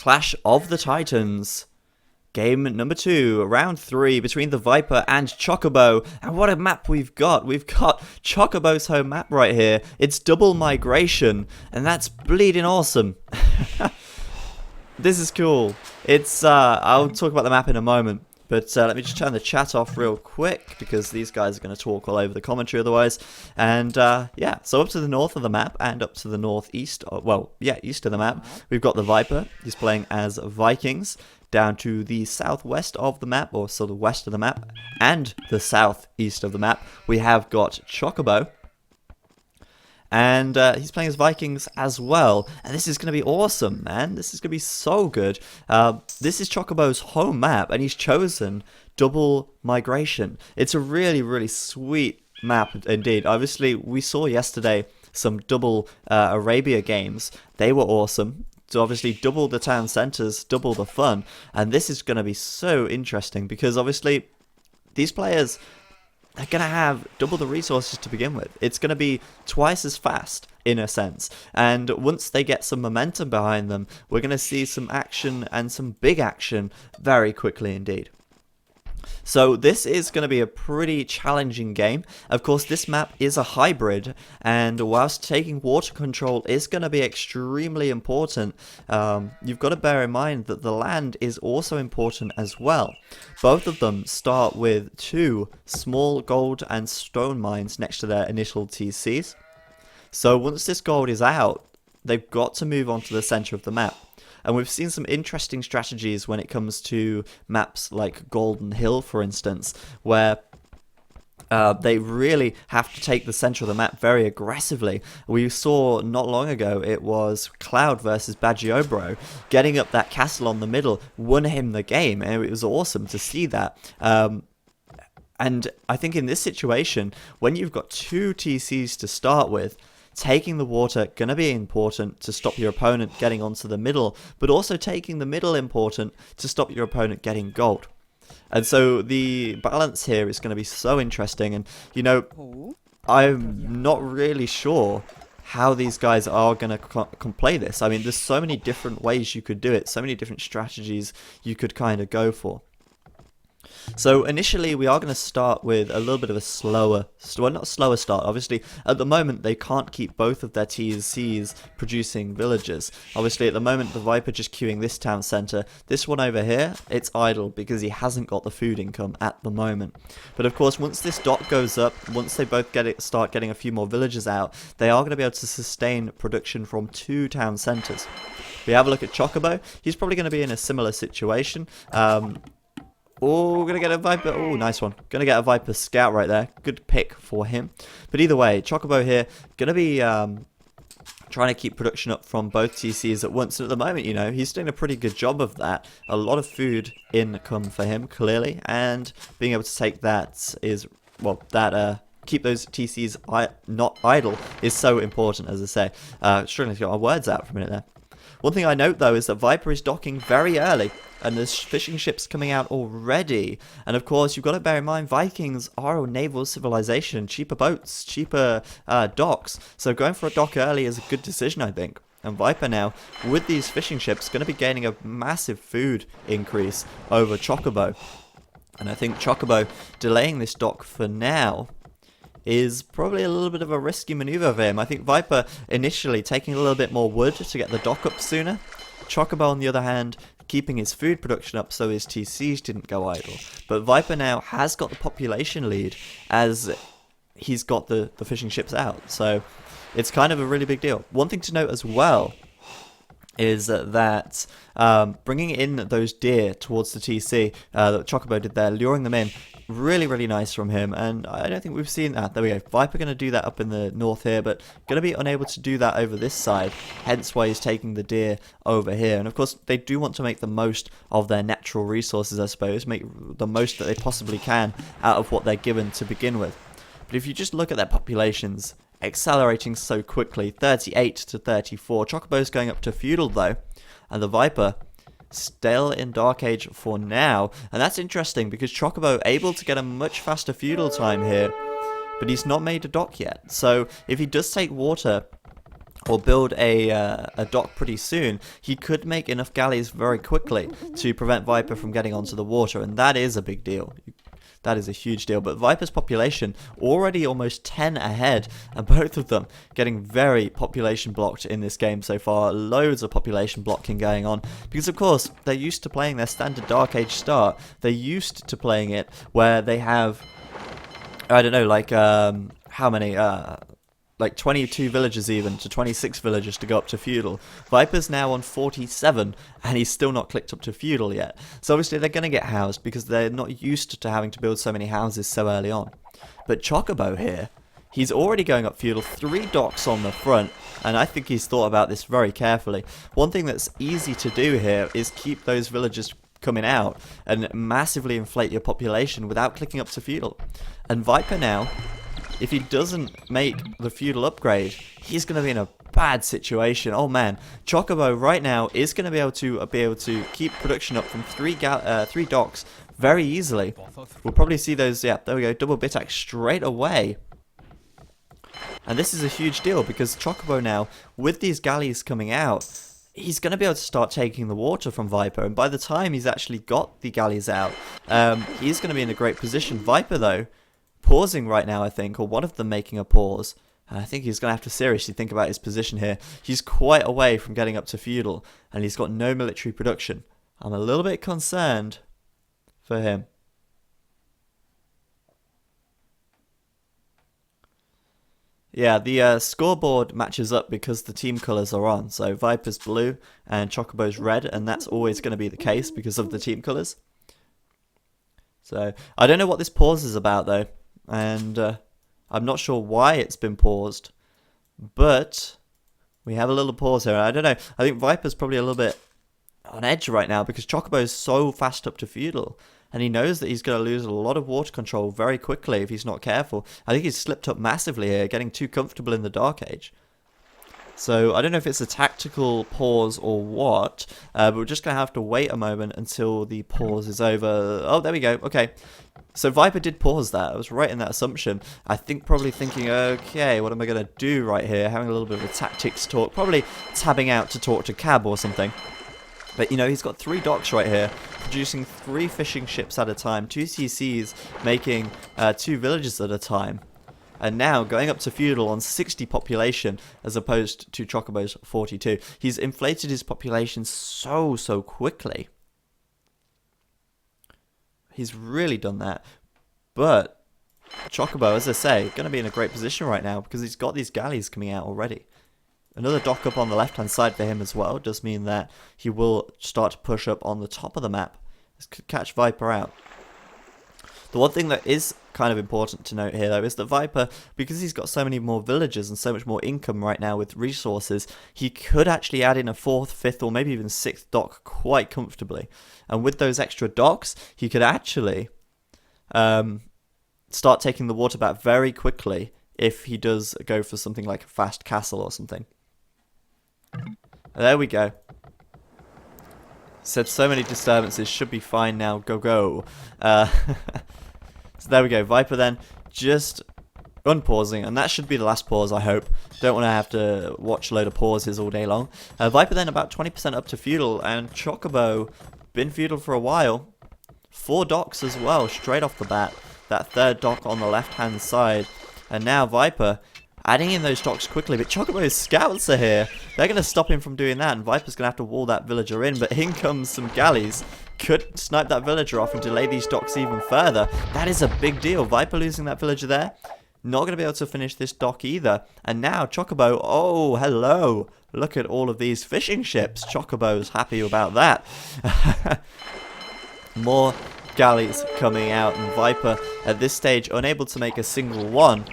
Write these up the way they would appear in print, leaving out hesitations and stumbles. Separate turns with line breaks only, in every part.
Clash of the Titans. Game number 2, round 3 between the Viper and Chocobo. And what a map we've got. We've got Chocobo's home map right here. It's double migration, and that's bleeding awesome. This is cool. It's I'll talk about the map in a moment. But let me just turn the chat off real quick, because these guys are going to talk all over the commentary otherwise. And yeah, so up to the north of the map and up to the northeast, well, yeah, east of the map, we've got the Viper. He's playing as Vikings. Down to the southwest of the map, or sort of west of the map, and the southeast of the map, we have got Chocobo. And he's playing as Vikings as well. And this is going to be awesome, man. This is going to be so good. This is Chocobo's home map, and he's chosen double migration. It's a really, really sweet map indeed. Obviously, we saw yesterday some double Arabia games. They were awesome. So obviously double the town centers, double the fun. And this is going to be so interesting, because obviously these players are going to have double the resources to begin with. It's going to be twice as fast, in a sense. And once they get some momentum behind them, we're going to see some action, and some big action, very quickly indeed. So this is going to be a pretty challenging game. Of course, this map is a hybrid, and whilst taking water control is going to be extremely important, you've got to bear in mind that the land is also important as well. Both of them start with 2 small gold and stone mines next to their initial TCs. So once this gold is out, they've got to move on to the center of the map. And we've seen some interesting strategies when it comes to maps like Golden Hill, for instance, where they really have to take the center of the map very aggressively. We saw not long ago, it was Cloud versus Bagiobro. Getting up that castle on the middle won him the game, and it was awesome to see that. And I think in this situation, when you've got 2 TCs to start with, taking the water going to be important to stop your opponent getting onto the middle, but also taking the middle important to stop your opponent getting gold. And so the balance here is going to be so interesting. And, you know, I'm not really sure how these guys are going to play this. I mean, there's so many different ways you could do it, so many different strategies you could kind of go for. So initially we are going to start with a little bit of a slower, well, not slower start. Obviously at the moment they can't keep both of their TCs producing villagers. Obviously at the moment the Viper just queuing this town centre. This one over here, it's idle because he hasn't got the food income at the moment. But of course once this dot goes up, once they both start getting a few more villagers out, they are going to be able to sustain production from 2 town centres. If we have a look at Chocobo, he's probably going to be in a similar situation. Oh, we're going to get a Viper. Oh, nice one. Going to get a Viper Scout right there. Good pick for him. But either way, Chocobo here going to be trying to keep production up from both TCs at once. And at the moment, you know, he's doing a pretty good job of that. A lot of food income for him, clearly. And being able to take that is, well, that keep those TCs not idle is so important, as I say. Struggling to get my words out for a minute there. One thing I note, though, is that Viper is docking very early, and there's fishing ships coming out already. And of course, you've got to bear in mind, Vikings are a naval civilization, cheaper boats, cheaper docks. So going for a dock early is a good decision, I think. And Viper now, with these fishing ships, going to be gaining a massive food increase over Chocobo. And I think Chocobo delaying this dock for now is probably a little bit of a risky maneuver for him. I think Viper initially taking a little bit more wood to get the dock up sooner. Chocobo, on the other hand, keeping his food production up so his TCs didn't go idle. But Viper now has got the population lead as he's got the fishing ships out. So it's kind of a really big deal. One thing to note as well is that bringing in those deer towards the TC that Chocobo did there, luring them in, really, really nice from him, and I don't think we've seen that. There we go. Viper going to do that up in the north here, but going to be unable to do that over this side, hence why he's taking the deer over here. And of course, they do want to make the most of their natural resources, I suppose, make the most that they possibly can out of what they're given to begin with. But if you just look at their populations, accelerating so quickly, 38 to 34. Chocobo's going up to feudal though, and the Viper still in Dark Age for now. And that's interesting because Chocobo able to get a much faster feudal time here, but he's not made a dock yet. So if he does take water or build a dock pretty soon, he could make enough galleys very quickly to prevent Viper from getting onto the water, and that is a big deal. That is a huge deal. But Viper's population already almost 10 ahead, and both of them getting very population blocked in this game so far. Loads of population blocking going on because, of course, they're used to playing their standard Dark Age start. They're used to playing it where they have, I don't know, like how many? Like 22 villagers even to 26 villagers to go up to feudal. Viper's now on 47 and he's still not clicked up to feudal yet. So obviously they're going to get housed because they're not used to having to build so many houses so early on. But Chocobo here, he's already going up feudal, 3 docks on the front, and I think he's thought about this very carefully. One thing that's easy to do here is keep those villagers coming out and massively inflate your population without clicking up to feudal. And Viper now, if he doesn't make the feudal upgrade, he's going to be in a bad situation. Oh man, Chocobo right now is going to be able to keep production up from 3 docks very easily. We'll probably see those. Yeah, there we go. Double bit axe straight away. And this is a huge deal because Chocobo now, with these galleys coming out, he's going to be able to start taking the water from Viper. And by the time he's actually got the galleys out, he's going to be in a great position. Viper though, pausing right now, I think, or one of them making a pause. I think he's going to have to seriously think about his position here. He's quite away from getting up to feudal, and he's got no military production. I'm a little bit concerned for him. Yeah, the scoreboard matches up because the team colours are on. So Viper's blue and Chocobo's red, and that's always going to be the case because of the team colours. So I don't know what this pause is about though. And I'm not sure why it's been paused, but we have a little pause here. I don't know. I think Viper's probably a little bit on edge right now because Chocobo is so fast up to feudal, and he knows that he's going to lose a lot of water control very quickly if he's not careful. I think he's slipped up massively here, getting too comfortable in the Dark Age. So I don't know if it's a tactical pause or what, but we're just going to have to wait a moment until the pause is over. Oh, there we go. Okay. So Viper did pause that. I was right in that assumption. I think probably thinking, okay, what am I going to do right here? Having a little bit of a tactics talk. Probably tabbing out to talk to Cab or something. But, you know, he's got 3 docks right here, producing 3 fishing ships at a time, 2 CCs, making 2 villages at a time. And now going up to feudal on 60 population as opposed to Chocobo's 42. He's inflated his population so quickly. He's really done that. But Chocobo, as I say, going to be in a great position right now because he's got these galleys coming out already. Another dock up on the left-hand side for him as well does mean that he will start to push up on the top of the map. This could catch Viper out. The one thing that is kind of important to note here, though, is that Viper, because he's got so many more villagers and so much more income right now with resources, he could actually add in a 4th, 5th, or maybe even 6th dock quite comfortably. And with those extra docks, he could actually start taking the water back very quickly if he does go for something like a fast castle or something. There we go. Said so many disturbances, should be fine now, go. So there we go, Viper then just unpausing, and that should be the last pause, I hope. Don't want to have to watch a load of pauses all day long. Viper then about 20% up to feudal, and Chocobo, been feudal for a while. 4 docks as well, straight off the bat. That 3rd dock on the left-hand side. And now Viper adding in those docks quickly, but Chocobo's scouts are here. They're going to stop him from doing that, and Viper's going to have to wall that villager in, but in comes some galleys. Could snipe that villager off and delay these docks even further. That is a big deal. Viper losing that villager there. Not going to be able to finish this dock either. And now Chocobo, oh, hello. Look at all of these fishing ships. Chocobo's happy about that. More galleys coming out, and Viper at this stage unable to make a single one.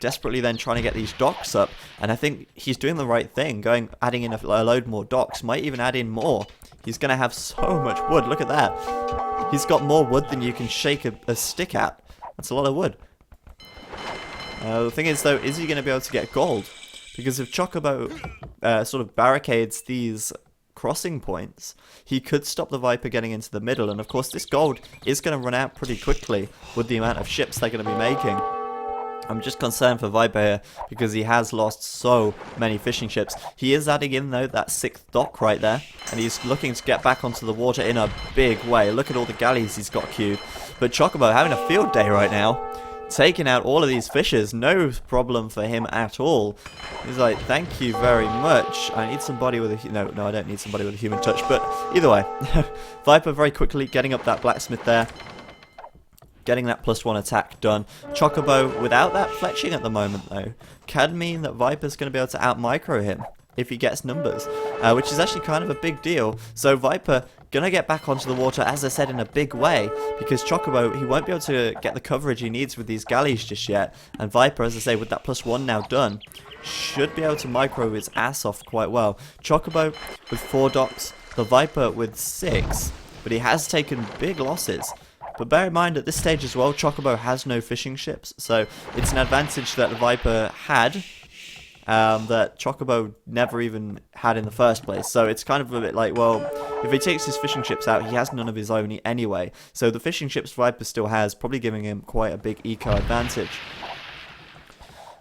Desperately then trying to get these docks up, and I think he's doing the right thing, adding in a load more docks, might even add in more. He's going to have so much wood, look at that. He's got more wood than you can shake a stick at. That's a lot of wood. The thing is though, is he going to be able to get gold? Because if Chocobo sort of barricades these crossing points, he could stop the Viper getting into the middle, and of course this gold is going to run out pretty quickly with the amount of ships they're going to be making. I'm just concerned for Viper here because he has lost so many fishing ships. He is adding in, though, that 6th dock right there, and he's looking to get back onto the water in a big way. Look at all the galleys he's got queued. But Chocobo having a field day right now, taking out all of these fishes, no problem for him at all. He's like, thank you very much. I need somebody with a... No, I don't need somebody with a human touch, but either way. Viper very quickly getting up that blacksmith there. Getting that +1 attack done. Chocobo, without that fletching at the moment, though, can mean that Viper's going to be able to out-micro him if he gets numbers, which is actually kind of a big deal. So Viper going to get back onto the water, as I said, in a big way, because Chocobo, he won't be able to get the coverage he needs with these galleys just yet. And Viper, as I say, with that +1 now done, should be able to micro his ass off quite well. Chocobo with 4 docks, the Viper with 6, but he has taken big losses. But bear in mind, at this stage as well, Chocobo has no fishing ships, so it's an advantage that the Viper had, that Chocobo never even had in the first place. So it's kind of a bit like, well, if he takes his fishing ships out, he has none of his own anyway. So the fishing ships Viper still has, probably giving him quite a big eco advantage.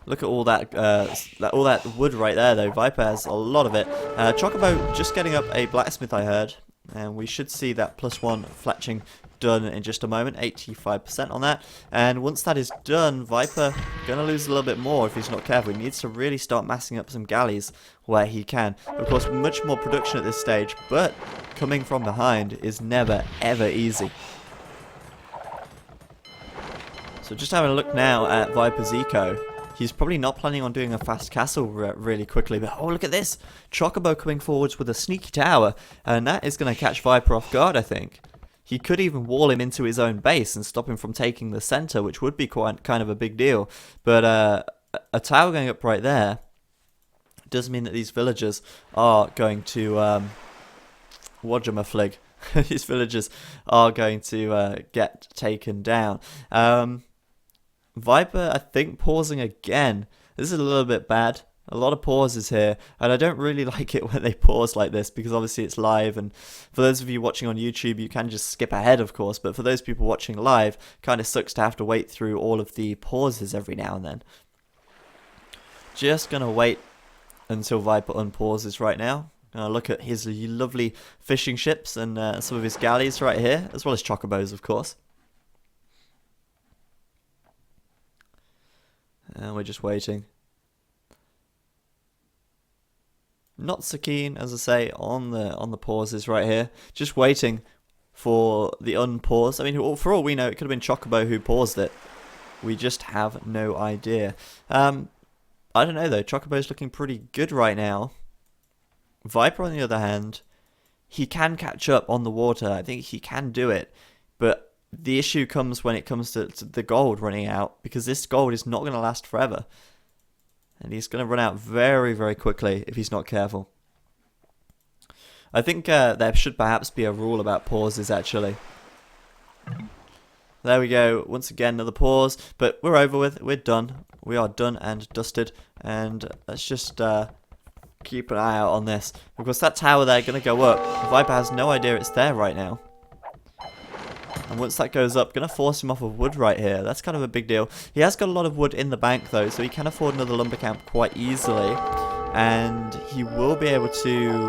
Look at all that wood right there, though. Viper has a lot of it. Chocobo just getting up a blacksmith, I heard, and we should see that +1 fletching done in just a moment. 85% on that, and once that is done, Viper gonna lose a little bit more if he's not careful. He needs to really start massing up some galleys where he can. Of course, much more production at this stage, but coming from behind is never ever easy. So just having a look now at Viper's eco. He's probably not planning on doing a fast castle really quickly, but oh, look at this! Chocobo coming forwards with a sneaky tower, and that is going to catch Viper off guard, I think. He could even wall him into his own base and stop him from taking the center, which would be quite kind of a big deal. But a tower going up right there does mean that these villagers are going to whatchamaflig. These villagers are going to get taken down. Viper, I think, pausing again. This is a little bit bad. A lot of pauses here, and I don't really like it when they pause like this, because obviously it's live, and for those of you watching on YouTube, you can just skip ahead, of course, but for those people watching live, kind of sucks to have to wait through all of the pauses every now and then. Just gonna wait until Viper unpauses right now. Look at his lovely fishing ships and some of his galleys right here, as well as Chocobos, of course. And we're just waiting. Not so keen, as I say, on the pauses right here. Just waiting for the unpause. I mean, for all we know, it could have been Chocobo who paused it. We just have no idea. I don't know, though. Chocobo's looking pretty good right now. Viper, on the other hand, he can catch up on the water. I think he can do it. But the issue comes when it comes to the gold running out, because this gold is not going to last forever. And he's going to run out very, very quickly if he's not careful. I think there should perhaps be a rule about pauses, actually. There we go. Once again, another pause. But we're over with. We're done. We are done and dusted. And let's just keep an eye out on this. Of course, that tower there going to go up. Viper has no idea it's there right now. And once that goes up, going to force him off of wood right here. That's kind of a big deal. He has got a lot of wood in the bank, though, so he can afford another lumber camp quite easily. And he will be able to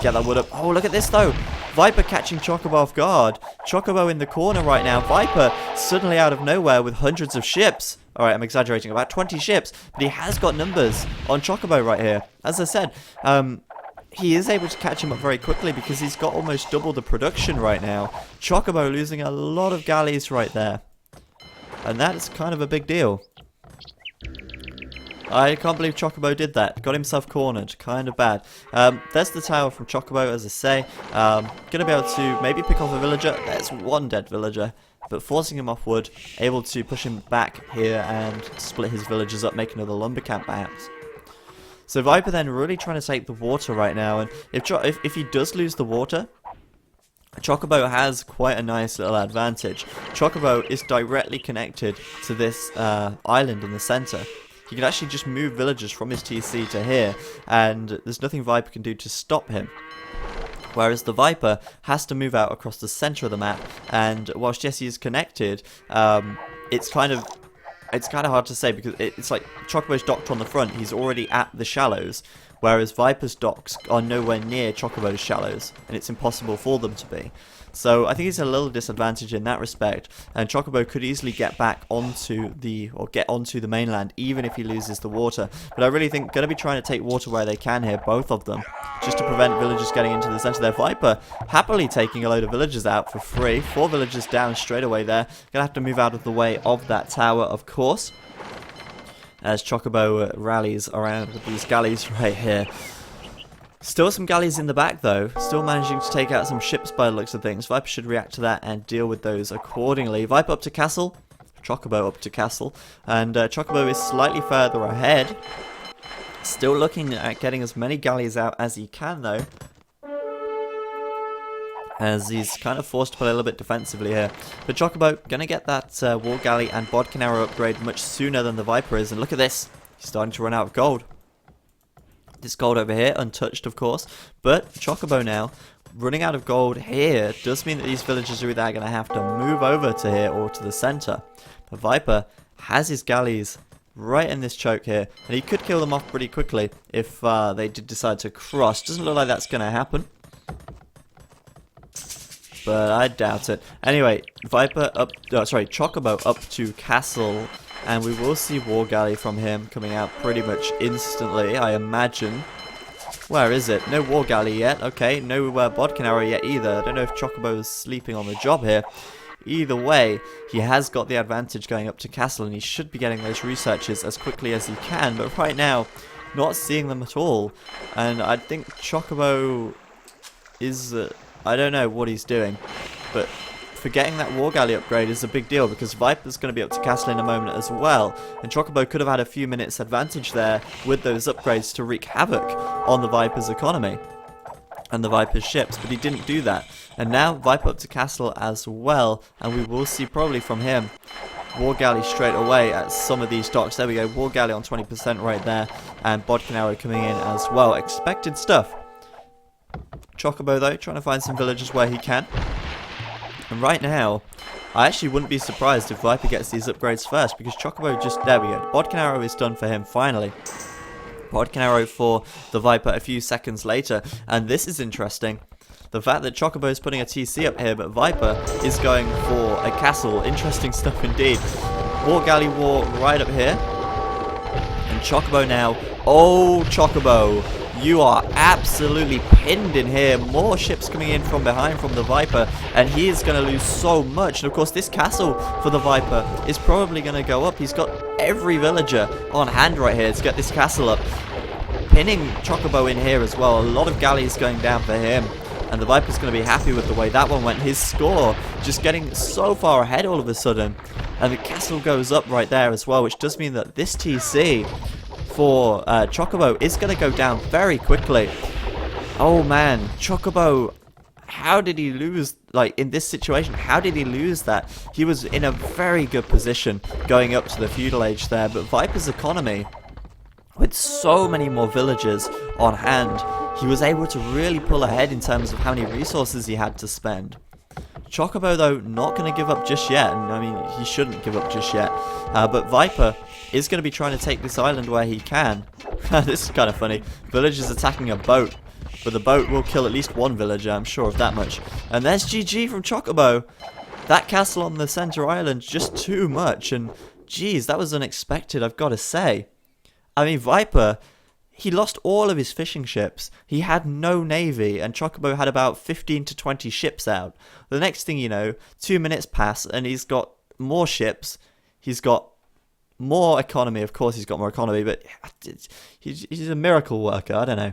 get that wood up. Oh, look at this, though. Viper catching Chocobo off guard. Chocobo in the corner right now. Viper suddenly out of nowhere with hundreds of ships. Alright, I'm exaggerating. About 20 ships. But he has got numbers on Chocobo right here. As I said, he is able to catch him up very quickly because he's got almost double the production right now. Chocobo losing a lot of galleys right there. And that is kind of a big deal. I can't believe Chocobo did that. Got himself cornered. Kind of bad. There's the tower from Chocobo, as I say. Gonna be able to maybe pick off a villager. There's one dead villager. But forcing him off wood. Able to push him back here and split his villagers up. Make another lumber camp, perhaps. So Viper then really trying to take the water right now, and if he does lose the water, Chocobo has quite a nice little advantage. Chocobo is directly connected to this island in the center. He can actually just move villagers from his TC to here, and there's nothing Viper can do to stop him. Whereas the Viper has to move out across the center of the map, and whilst Jesse is connected, it's kind of it's kind of hard to say because it's like Chocobo's docked on the front. He's already at the shallows, whereas Viper's docks are nowhere near Chocobo's shallows, and it's impossible for them to be. So I think he's a little disadvantage in that respect, and Chocobo could easily get back onto the, or get onto the mainland, even if he loses the water. But I really think going to be trying to take water where they can here, both of them, just to prevent villagers getting into the center there. Viper happily taking a load of villagers out for free. 4 villagers down straight away there. Gonna have to move out of the way of that tower, of course, as Chocobo rallies around with these galleys right here. Still some galleys in the back though, still managing to take out some ships by the looks of things. Viper should react to that and deal with those accordingly. Viper up to castle, Chocobo up to castle, and Chocobo is slightly further ahead. Still looking at getting as many galleys out as he can though, as he's kind of forced to play a little bit defensively here. But Chocobo gonna get that war galley and bodkin arrow upgrade much sooner than the Viper is, and look at this, he's starting to run out of gold. This gold over here, untouched of course, but Chocobo now running out of gold here does mean that these villagers are either going to have to move over to here or to the center. But Viper has his galleys right in this choke here, and he could kill them off pretty quickly if they did decide to cross. Doesn't look like that's going to happen, but I doubt it. Anyway, Chocobo up to castle. And we will see War Galley from him coming out pretty much instantly, I imagine. Where is it? No War Galley yet. Okay, no bodkin arrow yet either. I don't know if Chocobo is sleeping on the job here. Either way, he has got the advantage going up to castle, and he should be getting those researches as quickly as he can. But right now, not seeing them at all. And I think Chocobo is... I don't know what he's doing, but... for getting that war galley upgrade is a big deal, because Viper's going to be up to castle in a moment as well, and Chocobo could have had a few minutes advantage there with those upgrades to wreak havoc on the Viper's economy and the Viper's ships, but he didn't do that. And now Viper up to castle as well, and we will see probably from him war galley straight away at some of these docks. There we go, war galley on 20% right there, and bodkin arrow coming in as well. Expected stuff. Chocobo though trying to find some villagers where he can. And right now, I actually wouldn't be surprised if Viper gets these upgrades first, because Chocobo just... there we go. Bodkin arrow is done for him, finally. Bodkin arrow for the Viper a few seconds later. And this is interesting. The fact that Chocobo is putting a TC up here, but Viper is going for a castle. Interesting stuff indeed. War Galley War right up here. And Chocobo now... oh, Chocobo! You are absolutely pinned in here. More ships coming in from behind from the Viper, and he is going to lose so much. And of course, this castle for the Viper is probably going to go up. He's got every villager on hand right here to get this castle up. Pinning Chocobo in here as well. A lot of galleys going down for him, and the Viper's going to be happy with the way that one went. His score just getting so far ahead all of a sudden, and the castle goes up right there as well, which does mean that this TC for Chocobo is going to go down very quickly. Oh man, Chocobo, how did he lose, like in this situation, how did he lose that? He was in a very good position going up to the feudal age there, but Viper's economy, with so many more villagers on hand, he was able to really pull ahead in terms of how many resources he had to spend. Chocobo, though, not going to give up just yet, and I mean, he shouldn't give up just yet, but Viper is going to be trying to take this island where he can. This is kind of funny. Villagers attacking a boat, but the boat will kill at least one villager, I'm sure of that much. And there's GG from Chocobo. That castle on the center island, just too much, and geez, that was unexpected, I've got to say. I mean, Viper... he lost all of his fishing ships. He had no navy, and Chocobo had about 15 to 20 ships out. The next thing you know, 2 minutes pass, and he's got more ships. He's got more economy. Of course he's got more economy, but he's a miracle worker. I don't know.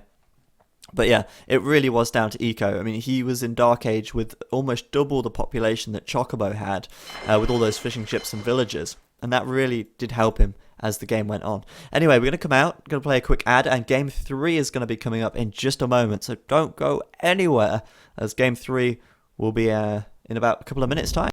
But yeah, it really was down to eco. I mean, he was in Dark Age with almost double the population that Chocobo had, with all those fishing ships and villagers. And that really did help him as the game went on. Anyway, we're going to come out, going to play a quick ad, and Game 3 is going to be coming up in just a moment. So don't go anywhere, as Game 3 will be in about a couple of minutes' time.